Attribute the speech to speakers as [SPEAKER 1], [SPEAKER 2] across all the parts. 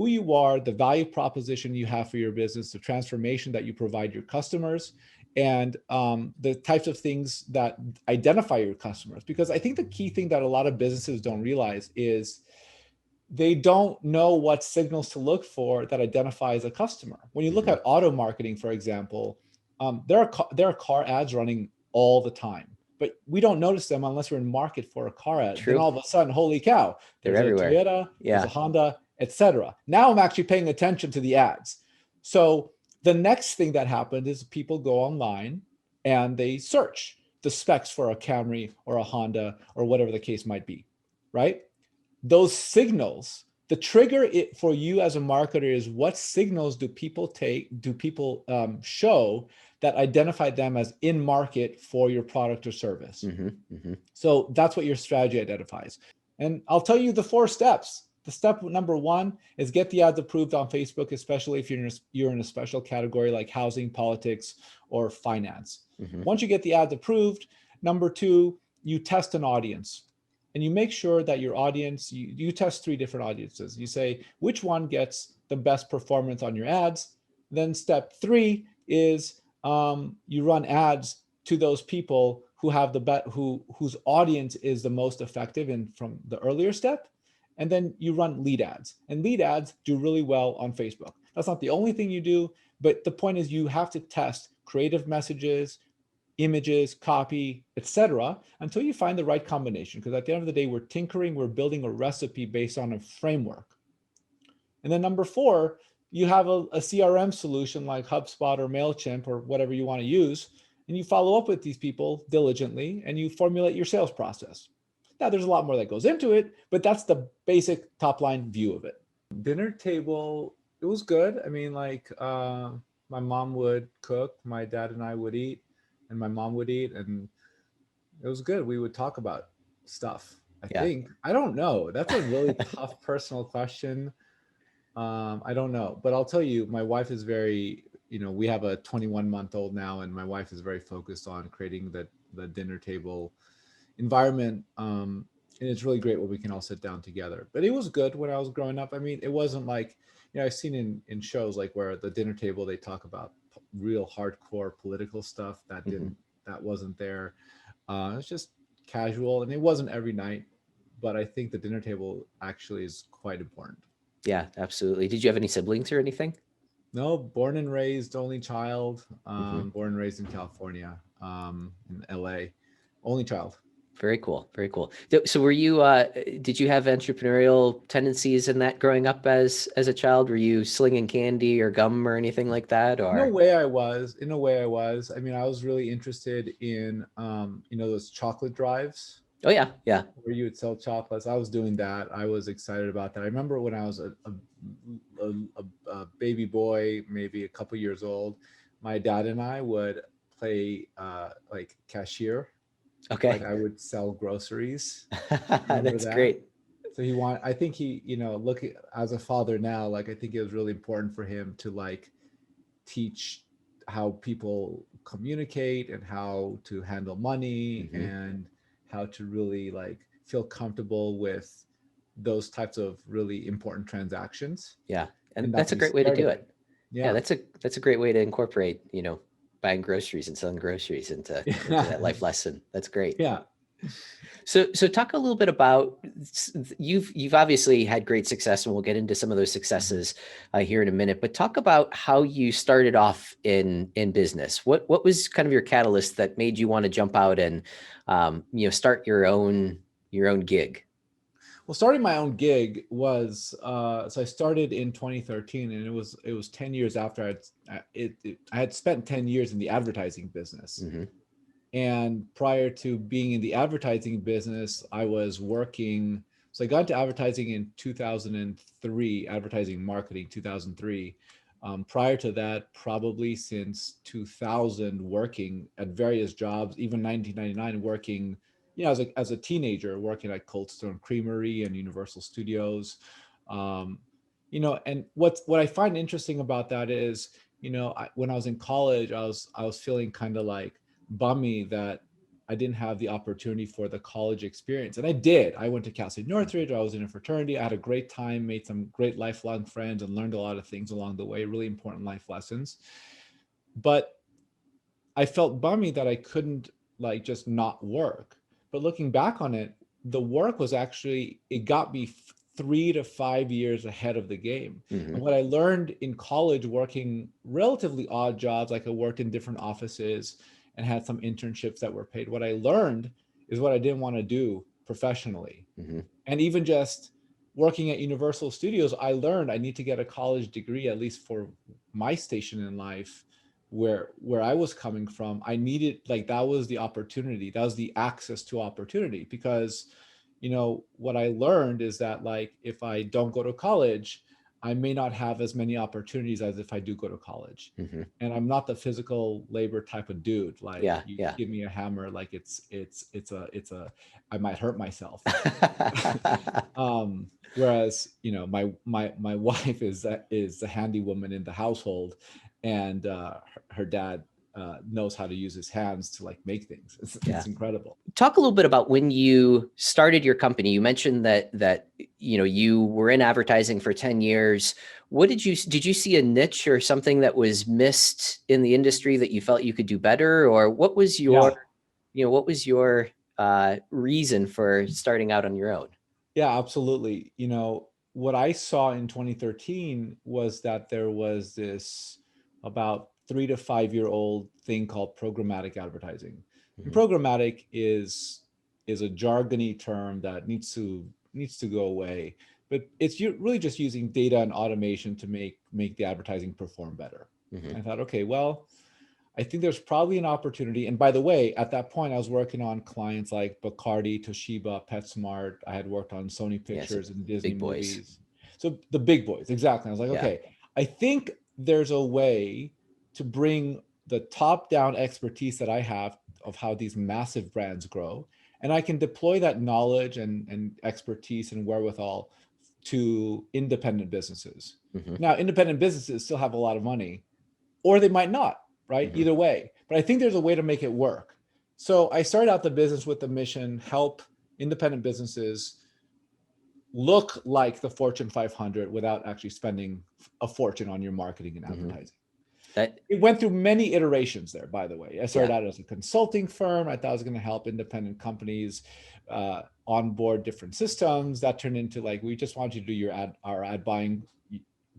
[SPEAKER 1] who you are, the value proposition you have for your business, the transformation that you provide your customers, and the types of things that identify your customers. Because I think the key thing that a lot of businesses don't realize is they don't know what signals to look for that identifies a customer. When you look at auto marketing, for example, there are car ads running all the time, but we don't notice them unless we're in market for a car ad.
[SPEAKER 2] True.
[SPEAKER 1] Then all of a sudden, holy cow,
[SPEAKER 2] They're
[SPEAKER 1] there's
[SPEAKER 2] everywhere.
[SPEAKER 1] a Toyota,
[SPEAKER 2] Yeah.
[SPEAKER 1] there's a Honda, etc. Now I'm actually paying attention to the ads. So the next thing that happened is people go online and they search the specs for a Camry or a Honda or whatever the case might be, right? Those signals, the trigger for you as a marketer is what signals do people show that identify them as in market for your product or service. So that's what your strategy identifies. And I'll tell you the 4 steps. The step number 1 is get the ads approved on Facebook, especially if you're in a special category like housing, politics, or finance. Once you get the ads approved, number 2, you test an audience. And you make sure that your audience, you test 3 different audiences. You say, which one gets the best performance on your ads? Then step 3 is you run ads to those people who have whose audience is the most effective in from the earlier step. And then you run lead ads. And lead ads do really well on Facebook. That's not the only thing you do, but the point is you have to test creative messages, images, copy, etc., until you find the right combination. Because at the end of the day, we're tinkering, we're building a recipe based on a framework. And then number 4, you have a CRM solution like HubSpot or MailChimp or whatever you want to use, and you follow up with these people diligently and you formulate your sales process. Now, there's a lot more that goes into it, but that's the basic top line view of it. Dinner table, it was good. I mean, like my mom would cook, my dad and I would eat, and my mom would eat, and it was good. We would talk about stuff. I think. I don't know. That's a really tough personal question. I don't know, but I'll tell you, my wife is very, we have a 21-month-old now, and my wife is very focused on creating the dinner table environment. And it's really great when we can all sit down together. But it was good when I was growing up. I mean, it wasn't like, I've seen in shows like where at the dinner table, they talk about real hardcore political stuff that wasn't there. It's just casual, and it wasn't every night, but I think the dinner table actually is quite important.
[SPEAKER 2] Yeah, absolutely. Did you have any siblings or anything?
[SPEAKER 1] No, born and raised, only child, born and raised in California, in LA, only child.
[SPEAKER 2] Very cool. Very cool. So were you, did you have entrepreneurial tendencies in that growing up as a child? Were you slinging candy or gum or anything like that? Or
[SPEAKER 1] In a way I was. I mean, I was really interested in, those chocolate drives.
[SPEAKER 2] Oh yeah. Yeah.
[SPEAKER 1] Where you would sell chocolates. I was doing that. I was excited about that. I remember when I was a baby boy, maybe a couple years old, my dad and I would play like cashier.
[SPEAKER 2] Okay.
[SPEAKER 1] Like I would sell groceries.
[SPEAKER 2] That's great.
[SPEAKER 1] So I think he, look as a father now, like I think it was really important for him to like teach how people communicate and how to handle money and how to really like feel comfortable with those types of really important transactions.
[SPEAKER 2] Yeah. And that's a great way to do it.
[SPEAKER 1] Yeah.
[SPEAKER 2] That's a great way to incorporate, buying groceries and selling groceries into that life lesson. That's great.
[SPEAKER 1] Yeah.
[SPEAKER 2] So talk a little bit about, you've obviously had great success, and we'll get into some of those successes here in a minute, but talk about how you started off in business. What was kind of your catalyst that made you want to jump out and, start your own gig?
[SPEAKER 1] Well, starting my own gig was, so I started in 2013, and it was 10 years after I had spent 10 years in the advertising business. And prior to being in the advertising business, I was working. So I got into advertising in 2003, advertising marketing 2003. Prior to that, probably since 2000, working at various jobs, even 1999, working, as a teenager, working at Cold Stone Creamery and Universal Studios. And what I find interesting about that is, when I was in college, I was feeling kind of like bummy that I didn't have the opportunity for the college experience. And I did. I went to Cal State Northridge. I was in a fraternity. I had a great time, made some great lifelong friends, and learned a lot of things along the way, really important life lessons. But I felt bummy that I couldn't like just not work. But looking back on it, the work was actually, it got me 3 to 5 years ahead of the game. And what I learned in college, working relatively odd jobs, like I worked in different offices and had some internships that were paid. What I learned is what I didn't want to do professionally. And even just working at Universal Studios, I learned I need to get a college degree, at least for my station in life, where I was coming from. I needed, like, that was the opportunity, that was the access to opportunity. Because, you know, what I learned is that, like, if I don't go to college, I may not have as many opportunities as if I do go to college. And I'm not the physical labor type of dude. Like, you give me a hammer, like it's a I might hurt myself. Whereas, you know, my wife is the handy woman in the household, and her dad knows how to use his hands to like make things. It's incredible.
[SPEAKER 2] Talk a little bit about when you started your company. You mentioned that you know, you were in advertising for 10 years. What did you see a niche or something that was missed in the industry that you felt you could do better? Or what was your, you know, what was your reason for starting out on your own?
[SPEAKER 1] Yeah, absolutely. You know, what I saw in 2013 was that there was this about 3 to 5 year old thing called programmatic advertising. And programmatic is a jargony term that needs to go away, but it's really just using data and automation to make the advertising perform better. I thought, okay, well, I think there's probably an opportunity. And by the way, at that point, I was working on clients like Bacardi, Toshiba, PetSmart. I had worked on Sony Pictures and Disney movies. So the big boys, exactly. I was like, okay, I think there's a way to bring the top-down expertise that I have of how these massive brands grow, and I can deploy that knowledge and expertise and wherewithal to independent businesses. Now, independent businesses still have a lot of money, or they might not. Right? Either way. But I think there's a way to make it work. So I started out the business with the mission, help independent businesses look like the Fortune 500 without actually spending a fortune on your marketing and advertising. It went through many iterations there, by the way. I started out as a consulting firm. I thought I was going to help independent companies onboard different systems. That turned into, like, we just want you to do our ad buying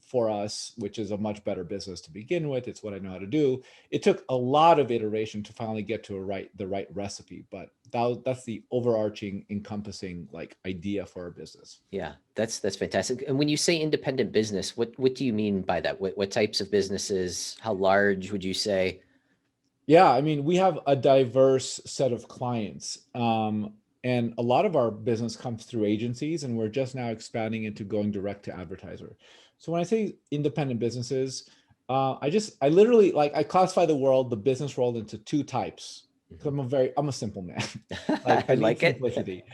[SPEAKER 1] for us, which is a much better business to begin with. It's what I know how to do. It took a lot of iteration to finally get to the right recipe, but that's the overarching, encompassing, like, idea for our business.
[SPEAKER 2] Yeah, that's fantastic. And when you say independent business, what do you mean by that? What types of businesses? How large would you say?
[SPEAKER 1] Yeah, I mean, we have a diverse set of clients. And a lot of our business comes through agencies, and we're just now expanding into going direct to advertiser. So when I say independent businesses, I literally, like, I classify the business world into 2 types. Because I'm a simple man. Like,
[SPEAKER 2] I like it.
[SPEAKER 1] Simplicity.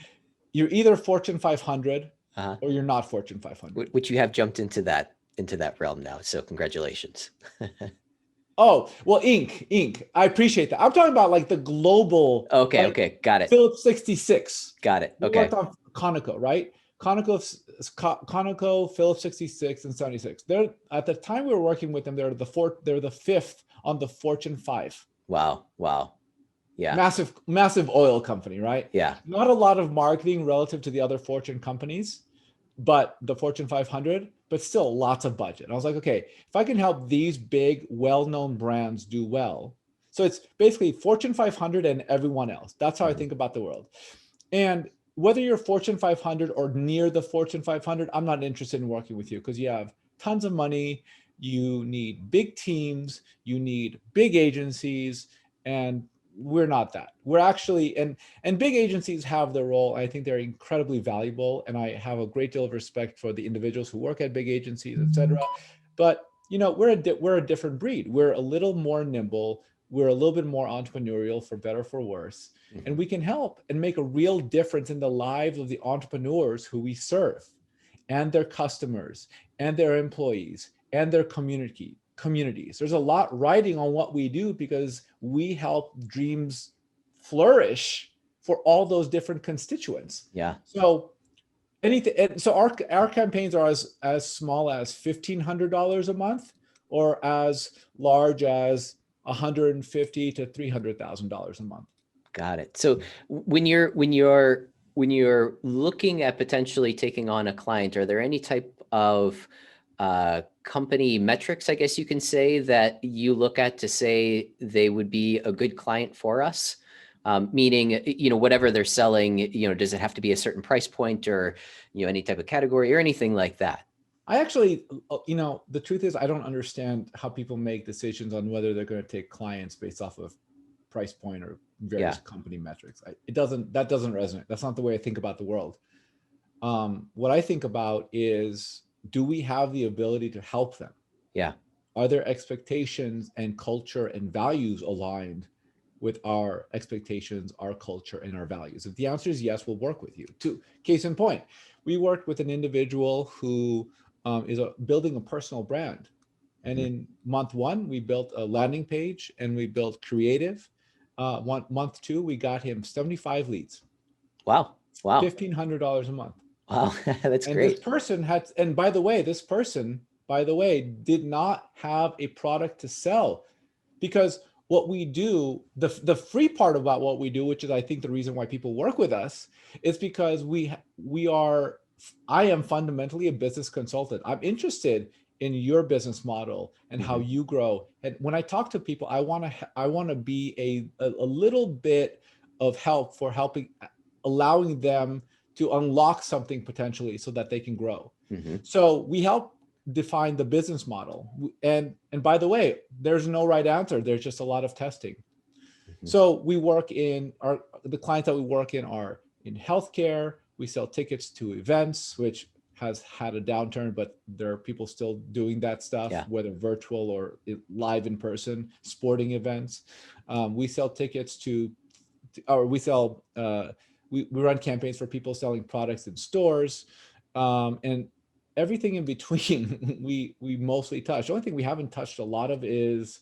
[SPEAKER 1] You're either Fortune 500 or you're not Fortune 500.
[SPEAKER 2] Which you have jumped into that realm now. So congratulations.
[SPEAKER 1] Oh, well, Inc. I appreciate that. I'm talking about, like, the global.
[SPEAKER 2] Okay,
[SPEAKER 1] like,
[SPEAKER 2] okay, got it.
[SPEAKER 1] Phillips 66.
[SPEAKER 2] Got it.
[SPEAKER 1] We
[SPEAKER 2] Okay.
[SPEAKER 1] worked on Conoco, right? Conoco, Phillips 66 and 76. They're, at the time we were working with them, they're the 5th on the Fortune 5.
[SPEAKER 2] Wow. Yeah.
[SPEAKER 1] Massive oil company, right?
[SPEAKER 2] Yeah.
[SPEAKER 1] Not a lot of marketing relative to the other Fortune companies, but the Fortune 500, but still lots of budget. And I was like, okay, if I can help these big, well-known brands do well. So it's basically Fortune 500 and everyone else. That's how I think about the world. And whether you're Fortune 500 or near the Fortune 500, I'm not interested in working with you, because you have tons of money, you need big teams, you need big agencies, and we're not that. We're actually, and big agencies have their role. I think they're incredibly valuable, and I have a great deal of respect for the individuals who work at big agencies, et cetera. But, you know, we're a different breed. We're a little more nimble. We're a little bit more entrepreneurial, for better, for worse. And we can help and make a real difference in the lives of the entrepreneurs who we serve, and their customers, and their employees, and their communities. There's a lot riding on what we do, because we help dreams flourish for all those different constituents.
[SPEAKER 2] Yeah.
[SPEAKER 1] So anything, and so our campaigns are as small as $1,500 a month, or as large as $150,000 to $300,000 a month.
[SPEAKER 2] Got it. So when you're looking at potentially taking on a client, are there any type of company metrics, I guess you can say, that you look at to say they would be a good client for us? Meaning, whatever they're selling, does it have to be a certain price point, or, any type of category or anything like that?
[SPEAKER 1] I actually, the truth is I don't understand how people make decisions on whether they're going to take clients based off of price point or various company metrics. That doesn't resonate. That's not the way I think about the world. What I think about is, do we have the ability to help them?
[SPEAKER 2] Yeah.
[SPEAKER 1] Are their expectations and culture and values aligned with our expectations, our culture, and our values? If the answer is yes, we'll work with you. Case in point, we worked with an individual who is building a personal brand. And in month one, we built a landing page and we built creative. Month two, we got him 75 leads.
[SPEAKER 2] Wow.
[SPEAKER 1] $1,500 a month.
[SPEAKER 2] Wow. That's
[SPEAKER 1] and
[SPEAKER 2] great.
[SPEAKER 1] This person this person, did not have a product to sell, because what we do, the free part about what we do, which is I think the reason why people work with us, is because I am fundamentally a business consultant. I'm interested in your business model and how you grow. And when I talk to people, I want to be a little bit of help for allowing them to unlock something potentially so that they can grow. So we help define the business model. And by the way, there's no right answer. There's just a lot of testing. So we work the clients that we work in are in healthcare. We sell tickets to events, which has had a downturn, but there are people still doing that stuff, whether virtual or live in person, sporting events. We sell tickets we run campaigns for people selling products in stores, and everything in between. We mostly touch. The only thing we haven't touched a lot of is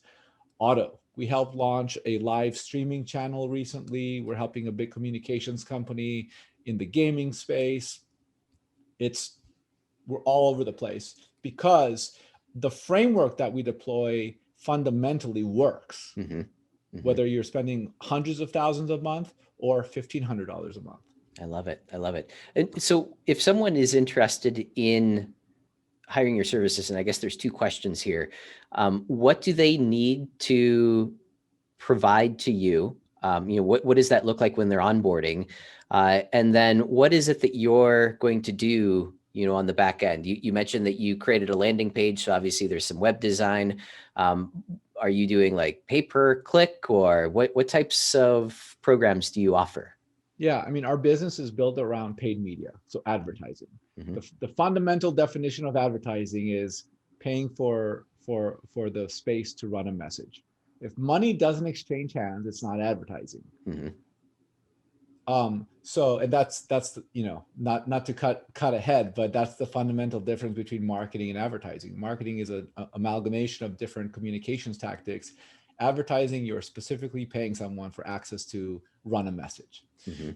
[SPEAKER 1] auto. We helped launch a live streaming channel recently. We're helping a big communications company in the gaming space. We're all over the place because the framework that we deploy fundamentally works. Whether you're spending hundreds of thousands a month or $1,500 a month.
[SPEAKER 2] I love it. And so if someone is interested in hiring your services, and I guess there's two questions here. What do they need to provide to you? What does that look like when they're onboarding? And then what is it that you're going to do, on the back end? You mentioned that you created a landing page. So obviously there's some web design. Are you doing like pay-per-click, or what types of programs do you offer?
[SPEAKER 1] Yeah, I mean, our business is built around paid media, so advertising. The fundamental definition of advertising is paying for the space to run a message. If money doesn't exchange hands, it's not advertising. So, and that's not to cut ahead, but that's the fundamental difference between marketing and advertising. Marketing is an amalgamation of different communications tactics. Advertising, you're specifically paying someone for access to run a message.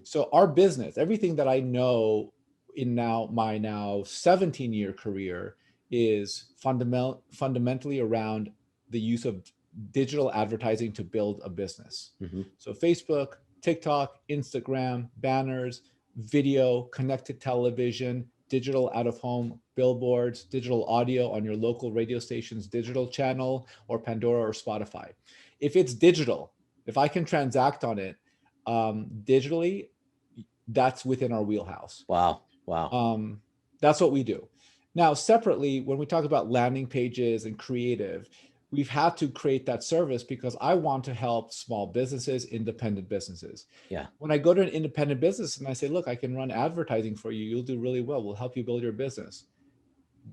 [SPEAKER 1] So our business, everything that I know in my 17-year career, is fundamentally around the use of digital advertising to build a business. So Facebook, TikTok, Instagram, banners, video, connected television, digital out-of-home billboards, digital audio on your local radio station's digital channel, or Pandora or Spotify. If it's digital, if I can transact on it digitally, that's within our wheelhouse.
[SPEAKER 2] Wow.
[SPEAKER 1] That's what we do. Now, separately, when we talk about landing pages and creative, we've had to create that service because I want to help small businesses, independent businesses.
[SPEAKER 2] Yeah. When
[SPEAKER 1] I go to an independent business and I say, look, I can run advertising for you. You'll do really well. We'll help you build your business.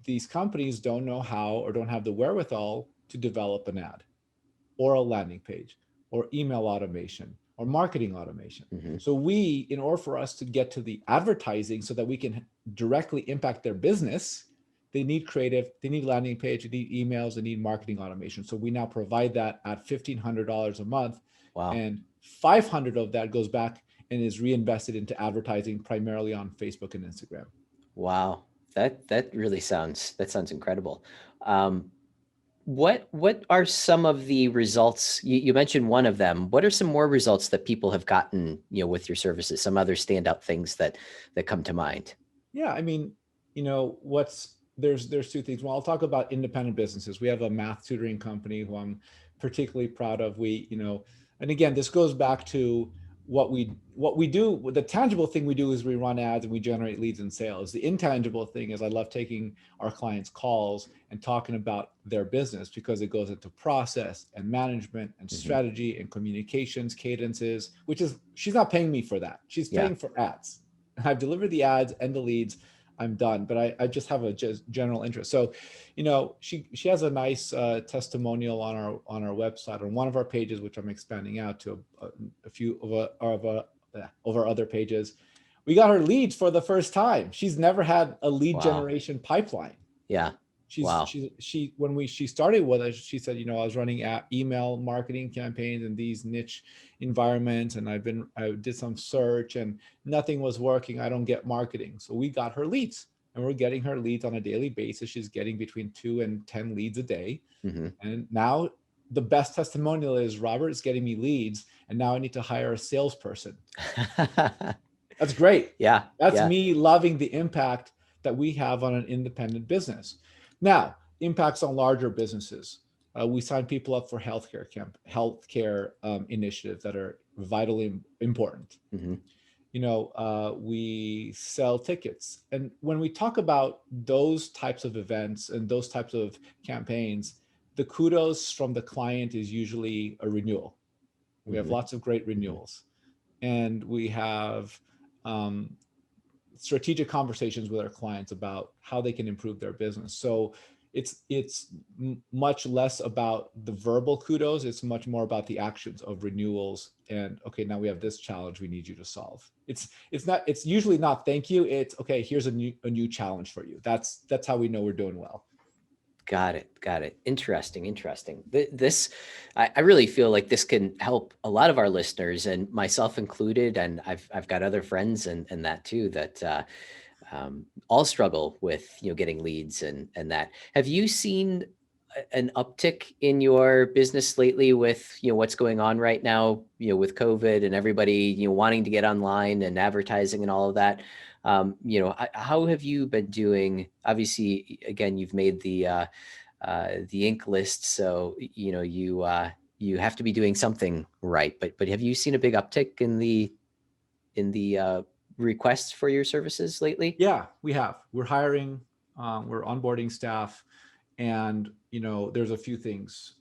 [SPEAKER 1] These companies don't know how or don't have the wherewithal to develop an ad or a landing page or email automation or marketing automation. So in order for us to get to the advertising so that we can directly impact their business, they need creative, they need landing page, they need emails, they need marketing automation. So we now provide that at $1,500 a month.
[SPEAKER 2] Wow.
[SPEAKER 1] And 500 of that goes back and is reinvested into advertising primarily on Facebook and Instagram.
[SPEAKER 2] Wow. That really sounds incredible. What are some of the results? You mentioned one of them. What are some more results that people have gotten, with your services? Some other standout things that come to mind?
[SPEAKER 1] Yeah, I mean, there's two things. Well, I'll talk about independent businesses. We have a math tutoring company who I'm particularly proud of. And again, this goes back to what we do. The tangible thing we do is we run ads and we generate leads and sales. The intangible thing is I love taking our clients' calls and talking about their business, because it goes into process and management and strategy and communications cadences, which is, she's not paying me for that. She's paying for ads. I've delivered the ads and the leads. I'm done, but I just have a general interest. So, she has a nice testimonial on our website, on one of our pages, which I'm expanding out to a few of our other pages. We got her leads for the first time. She's never had a lead generation pipeline.
[SPEAKER 2] Yeah.
[SPEAKER 1] She when she started with us, she said, I was running email marketing campaigns in these niche environments, and I did some search and nothing was working. I don't get marketing. So we got her leads, and we're getting her leads on a daily basis. She's getting between 2 and 10 leads a day. And now the best testimonial is, Robert is getting me leads, and now I need to hire a salesperson. That's great.
[SPEAKER 2] Yeah.
[SPEAKER 1] That's me loving the impact that we have on an independent business. Now, impacts on larger businesses. We sign people up for healthcare initiatives that are vitally important. We sell tickets. And when we talk about those types of events and those types of campaigns, the kudos from the client is usually a renewal. We have lots of great renewals. And we have strategic conversations with our clients about how they can improve their business. So it's much less about the verbal kudos. It's much more about the actions of renewals. And okay, now we have this challenge we need you to solve. It's usually not thank you. It's okay, here's a new challenge for you. That's how we know we're doing well.
[SPEAKER 2] Got it. Interesting. I really feel like this can help a lot of our listeners, and myself included. And I've got other friends and that too, that all struggle with, getting leads and that. Have you seen an uptick in your business lately with, what's going on right now, with COVID and everybody, wanting to get online and advertising and all of that? How have you been doing? Obviously, again, you've made the Inc. list, so you have to be doing something right. But have you seen a big uptick in the requests for your services lately?
[SPEAKER 1] Yeah, we have. We're hiring, we're onboarding staff, and there's a few things.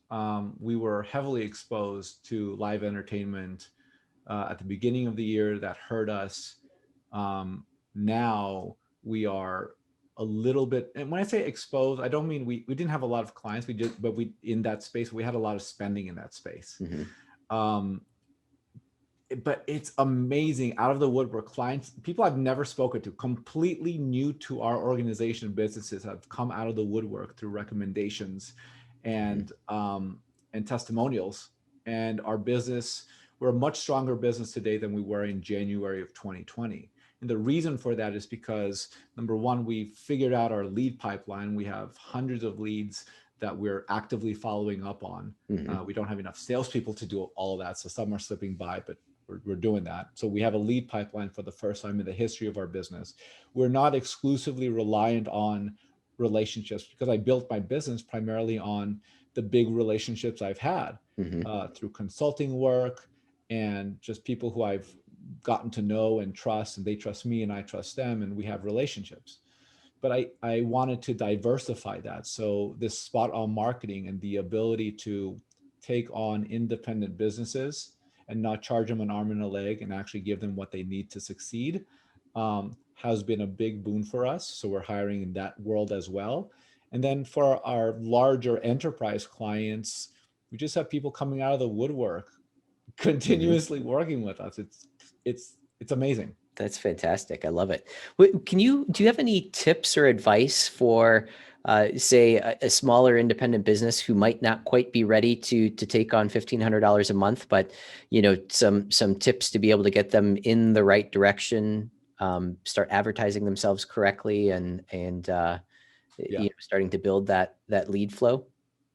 [SPEAKER 1] We were heavily exposed to live entertainment at the beginning of the year. That hurt us. Now we are a little bit, and when I say exposed, I don't mean we didn't have a lot of clients. We did, but in that space, we had a lot of spending in that space. But it's amazing, out of the woodwork, clients, people I've never spoken to, completely new to our organization, businesses have come out of the woodwork through recommendations and testimonials. And our business, we're a much stronger business today than we were in January of 2020. And the reason for that is because, number one, we figured out our lead pipeline. We have hundreds of leads that we're actively following up on. We don't have enough salespeople to do all of that, so some are slipping by, but we're doing that. So we have a lead pipeline for the first time in the history of our business. We're not exclusively reliant on relationships, because I built my business primarily on the big relationships I've had through consulting work and just people who I've gotten to know and trust, and they trust me and I trust them, and we have relationships. But I wanted to diversify that. So this spot on marketing and the ability to take on independent businesses and not charge them an arm and a leg and actually give them what they need to succeed has been a big boon for us. So we're hiring in that world as well. And then for our larger enterprise clients, we just have people coming out of the woodwork continuously working with us. It's amazing.
[SPEAKER 2] That's fantastic. I love it. Do you have any tips or advice for, say, a smaller independent business who might not quite be ready to take on $1,500 a month, but some tips to be able to get them in the right direction, start advertising themselves correctly, and
[SPEAKER 1] Yeah,
[SPEAKER 2] starting to build that lead flow?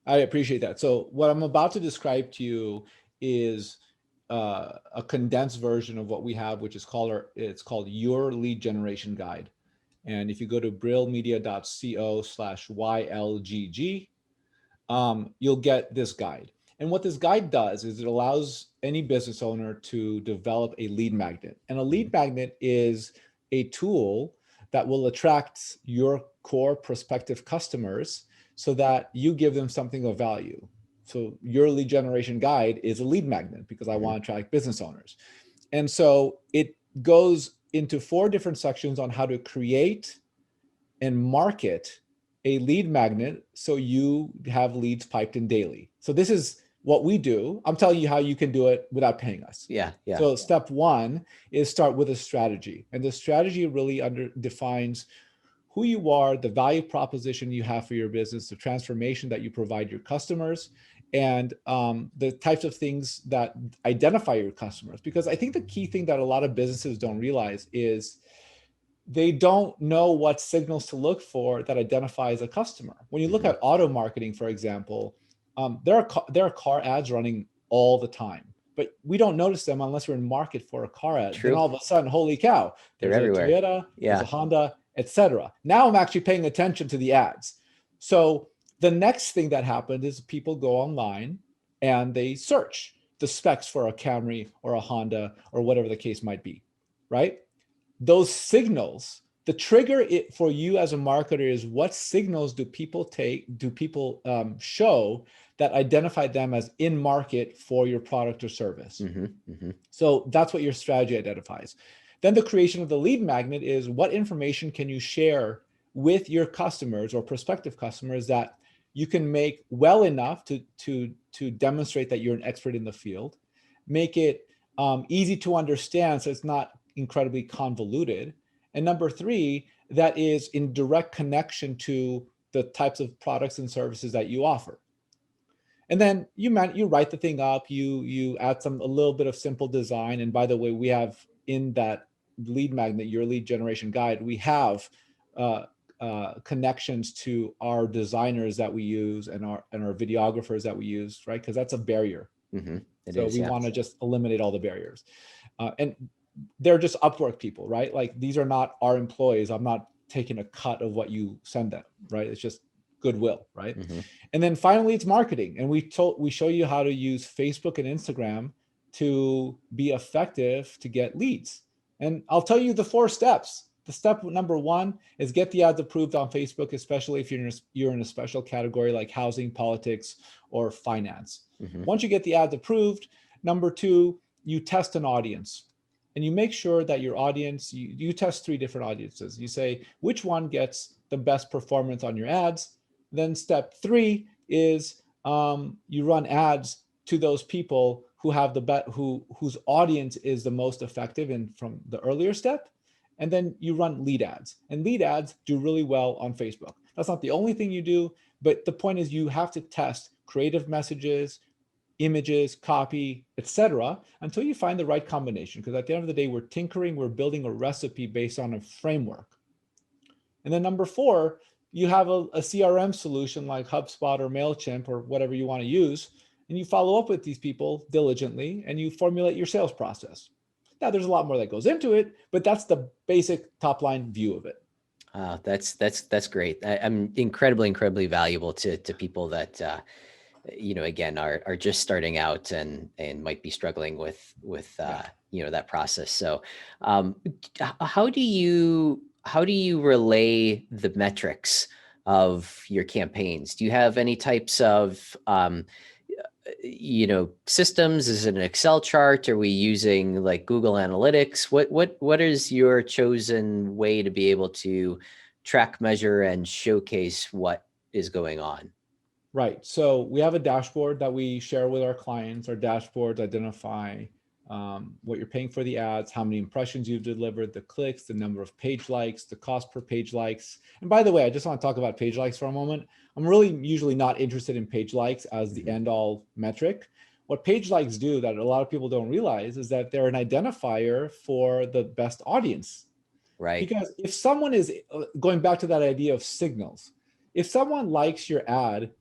[SPEAKER 1] I appreciate that. So what I'm about to describe to you is a condensed version of what we have, which is it's called Your Lead Generation Guide. And if you go to brillmedia.co/YLGG, you'll get this guide. And what this guide does is it allows any business owner to develop a lead magnet. And a lead magnet is a tool that will attract your core prospective customers so that you give them something of value. So your lead generation guide is a lead magnet because I want to attract business owners. And so it goes into 4 different sections on how to create and market a lead magnet so you have leads piped in daily. So this is what we do. I'm telling you how you can do it without paying us.
[SPEAKER 2] Yeah.
[SPEAKER 1] So step 1 is start with a strategy. And the strategy really defines who you are, the value proposition you have for your business, the transformation that you provide your customers, and the types of things that identify your customers. Because I think the key thing that a lot of businesses don't realize is they don't know what signals to look for that identifies a customer. When you look at auto marketing, for example, there are car ads running all the time, but we don't notice them unless we're in market for a car ad.
[SPEAKER 2] True.
[SPEAKER 1] Then all of a sudden, holy cow,
[SPEAKER 2] They're
[SPEAKER 1] there's
[SPEAKER 2] everywhere.
[SPEAKER 1] a Toyota, there's a Honda, etc. Now I'm actually paying attention to the ads. So the next thing that happened is people go online and they search the specs for a Camry or a Honda or whatever the case might be, right? Those signals, the trigger for you as a marketer is what signals do people show that identify them as in market for your product or service. So that's what your strategy identifies. Then the creation of the lead magnet is what information can you share with your customers or prospective customers that you can make well enough to demonstrate that you're an expert in the field, make it easy to understand so it's not incredibly convoluted. And number 3, that is in direct connection to the types of products and services that you offer. And then you write the thing up, you add a little bit of simple design. And by the way, we have in that lead magnet, your lead generation guide, we have connections to our designers that we use and our videographers that we use, right? Because that's a barrier. So we want to just eliminate all the barriers. And they're just Upwork people, right? Like these are not our employees. I'm not taking a cut of what you send them, right? It's just goodwill, right? And then finally, it's marketing. And we show you how to use Facebook and Instagram to be effective to get leads. And I'll tell you the 4 steps. The step number 1 is get the ads approved on Facebook, especially if you're in a special category like housing, politics, or finance. Once you get the ads approved, number 2, you test an audience. And you make sure that your audience, you test 3 different audiences. You say, which one gets the best performance on your ads? Then step 3 is you run ads to those people who have whose audience is the most effective from the earlier step. And then you run lead ads. And lead ads do really well on Facebook. That's not the only thing you do, but the point is you have to test creative messages, images, copy, etc., until you find the right combination. Because at the end of the day, we're tinkering, we're building a recipe based on a framework. And then number 4, you have a CRM solution like HubSpot or MailChimp or whatever you want to use, and you follow up with these people diligently and you formulate your sales process. Now, there's a lot more that goes into it, but that's the basic top line view of it.
[SPEAKER 2] That's great. I'm incredibly valuable to people that again are just starting out and might be struggling with that process. So how do you relay the metrics of your campaigns? Do you have any types of systems? Is it an Excel chart? Are we using like Google Analytics? What is your chosen way to be able to track, measure, and showcase what is going on?
[SPEAKER 1] Right. So we have a dashboard that we share with our clients. Our dashboards identify what you're paying for the ads, how many impressions you've delivered, the clicks, the number of page likes, the cost per page likes. And by the way, I just want to talk about page likes for a moment. I'm really usually not interested in page likes as the end all metric. What page likes do that a lot of people don't realize is that they're an identifier for the best audience.
[SPEAKER 2] Right.
[SPEAKER 1] Because if someone is going back to that idea of signals, if someone likes your ad,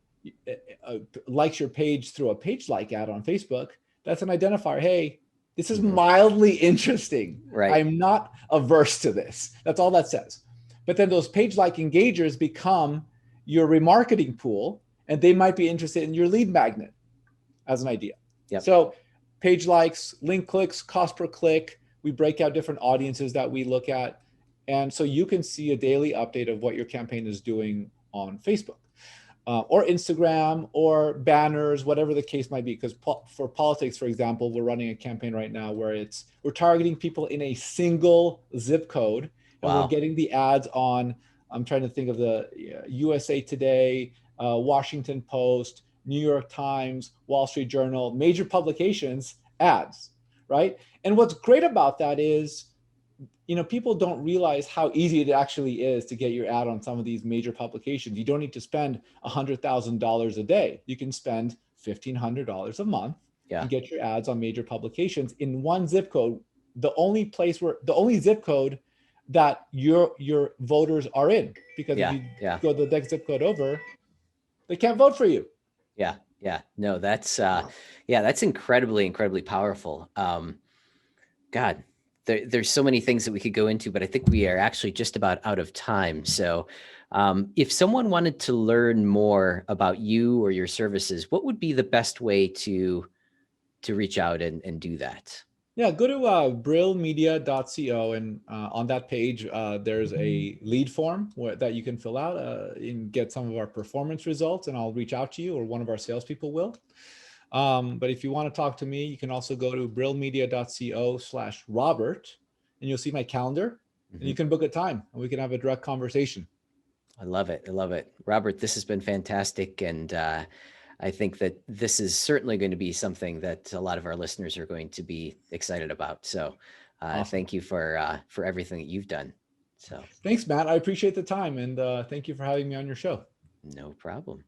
[SPEAKER 1] likes your page through a page like ad on Facebook, that's an identifier. Hey, this is mildly interesting.
[SPEAKER 2] Right.
[SPEAKER 1] I'm not averse to this. That's all that says. But then those page like engagers become your remarketing pool, and they might be interested in your lead magnet as an idea.
[SPEAKER 2] Yep.
[SPEAKER 1] So page likes, link clicks, cost per click, we break out different audiences that we look at. And so you can see a daily update of what your campaign is doing on Facebook or Instagram or banners, whatever the case might be. Because for politics, for example, we're running a campaign right now where we're targeting people in a single zip code, and we're getting the ads on, I'm trying to think of the USA Today, Washington Post, New York Times, Wall Street Journal, major publications ads, right? And what's great about that is, people don't realize how easy it actually is to get your ad on some of these major publications. You don't need to spend $100,000 a day. You can spend $1,500 a month and get your ads on major publications in one zip code. The only zip code that your voters are in, because if you go the next zip code over, they can't vote for you.
[SPEAKER 2] Yeah. Yeah. No, that's incredibly, incredibly powerful. God, there's so many things that we could go into, but I think we are actually just about out of time. So if someone wanted to learn more about you or your services, what would be the best way to reach out and do that?
[SPEAKER 1] Yeah, go to brillmedia.co, and on that page, there's a lead form that you can fill out and get some of our performance results, and I'll reach out to you, or one of our salespeople will. But if you want to talk to me, you can also go to brillmedia.co/Robert, and you'll see my calendar, and you can book a time, and we can have a direct conversation.
[SPEAKER 2] I love it. I love it. Robert, this has been fantastic. And I think that this is certainly going to be something that a lot of our listeners are going to be excited about. So awesome. Thank you for everything that you've done. So
[SPEAKER 1] thanks, Matt. I appreciate the time, and thank you for having me on your show.
[SPEAKER 2] No problem.